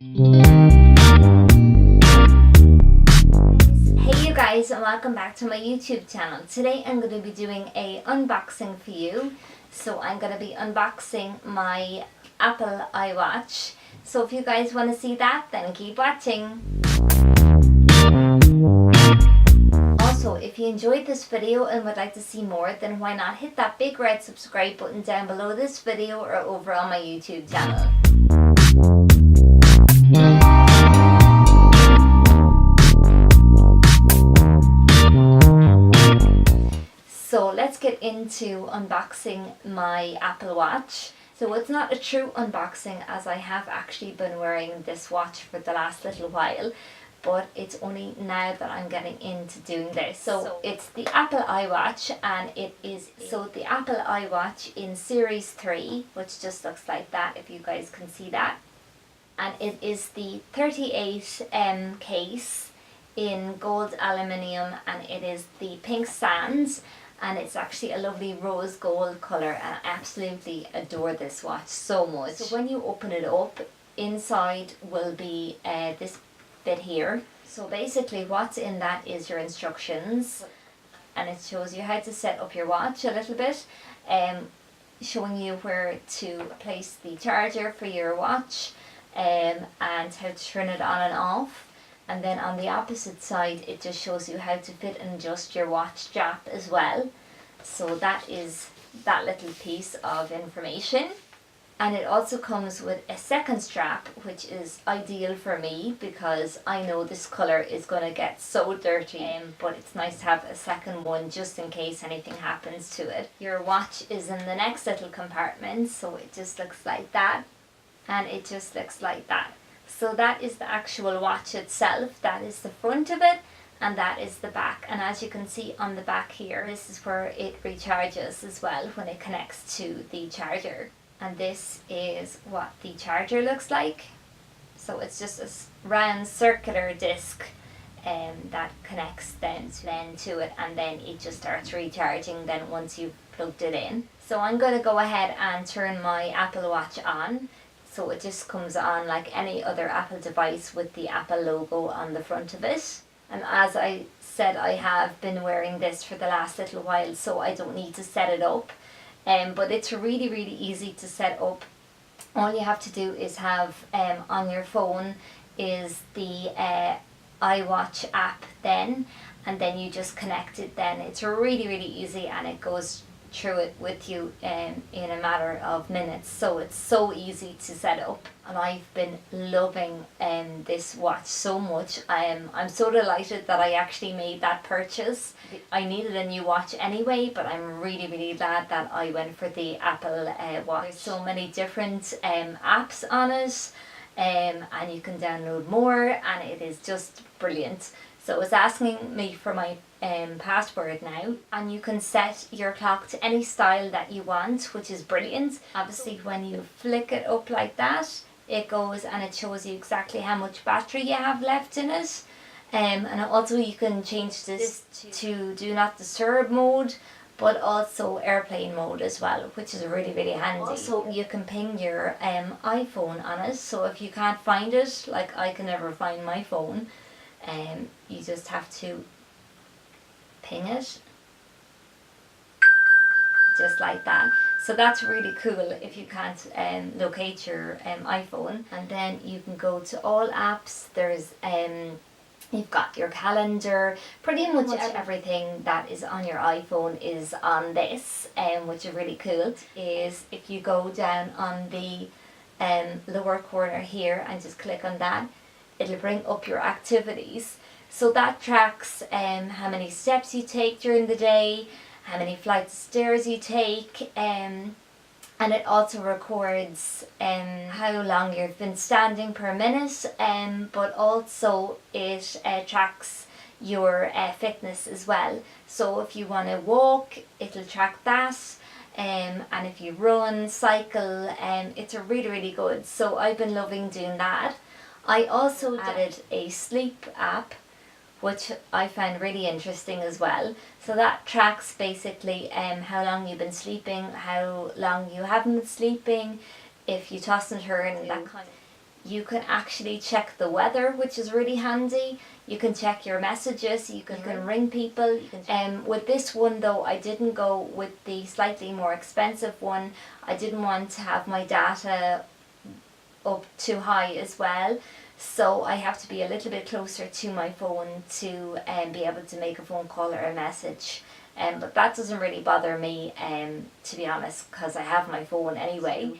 Hey you guys, and welcome back to my YouTube channel. Today I'm going to be doing a unboxing for you. So I'm going to be unboxing my Apple iWatch. So if you guys want to see that, then keep watching. Also, if you enjoyed this video and would like to see more, then why not hit that big red subscribe button down below this video or over on my YouTube channel. So let's get into unboxing my Apple Watch. So it's not a true unboxing, as I have actually been wearing this watch for the last little while, but it's only now that I'm getting into doing this. So it's the Apple iWatch, and it is the Apple iWatch in Series 3, which just looks like that, if you guys can see that. And it is the 38M case in gold aluminium, and it is the pink sands, and it's actually a lovely rose gold colour, and I absolutely adore this watch so much. So when you open it up, inside will be this bit here. So basically what's in that is your instructions, and it shows you how to set up your watch a little bit, showing you where to place the charger for your watch, and how to turn it on and off. And then on the opposite side, it just shows you how to fit and adjust your watch strap as well. So that is that little piece of information. And it also comes with a second strap, which is ideal for me because I know this colour is going to get so dirty, but it's nice to have a second one just in case anything happens to it. Your watch is in the next little compartment, so it just looks like that, and it just looks like that. So that is the actual watch itself. That is the front of it, and that is the back. And as you can see on the back here, this is where it recharges as well when it connects to the charger. And this is what the charger looks like. So it's just a round circular disc that connects then to it, and then it just starts recharging then once you've plugged it in. So I'm going to go ahead and turn my Apple Watch on. So it just comes on like any other Apple device with the Apple logo on the front of it. And as I said, I have been wearing this for the last little while, so I don't need to set it up. But it's really easy to set up. All you have to do is have on your phone is the iWatch app then, and then you just connect it then. It's really easy, and it goes through it with you in a matter of minutes. So it's so easy to set up, and I've been loving this watch so much. I'm so delighted that I actually made that purchase. I needed a new watch anyway, but I'm really glad that I went for the Apple watch. There's so many different apps on it, and you can download more, and it is just brilliant. So it's asking me for my password now, and you can set your clock to any style that you want, which is brilliant. Obviously when you flick it up like that, it goes and it shows you exactly how much battery you have left in it. And also you can change this to do not disturb mode, but also airplane mode as well, which is really handy. Also you can ping your iPhone on it, so if you can't find it, like I can never find my phone, you just have to ping it just like that. So that's really cool if you can't locate your iPhone. And then you can go to all apps. There's you've got your calendar, pretty much everything that is on your iPhone is on this, which is really cool. Is if you go down on the lower corner here and just click on that, it'll bring up your activities. So that tracks how many steps you take during the day, how many flights of stairs you take, and it also records how long you've been standing per minute, but also it tracks your fitness as well. So if you want to walk, it'll track that, and if you run, cycle, it's really good. So I've been loving doing that. I also added a sleep app, which I found really interesting as well. So that tracks basically how long you've been sleeping, how long you haven't been sleeping, if you toss and turn, that kind of. You can actually check the weather, which is really handy. You can check your messages, you can ring people. With this one though, I didn't go with the slightly more expensive one. I didn't want to have my data up too high as well. So I have to be a little bit closer to my phone to be able to make a phone call or a message. But that doesn't really bother me, to be honest, because I have my phone anyway.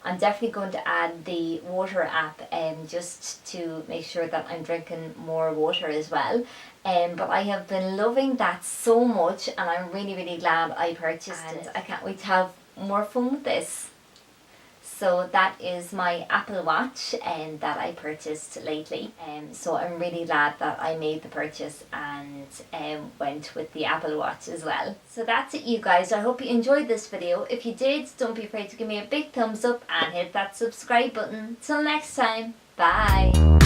I'm definitely going to add the water app just to make sure that I'm drinking more water as well. But I have been loving that so much, and I'm really, really glad I purchased it. I can't wait to have more fun with this. So that is my Apple Watch that I purchased lately. So I'm really glad that I made the purchase and went with the Apple Watch as well. So that's it, you guys. I hope you enjoyed this video. If you did, don't be afraid to give me a big thumbs up and hit that subscribe button. Till next time, bye.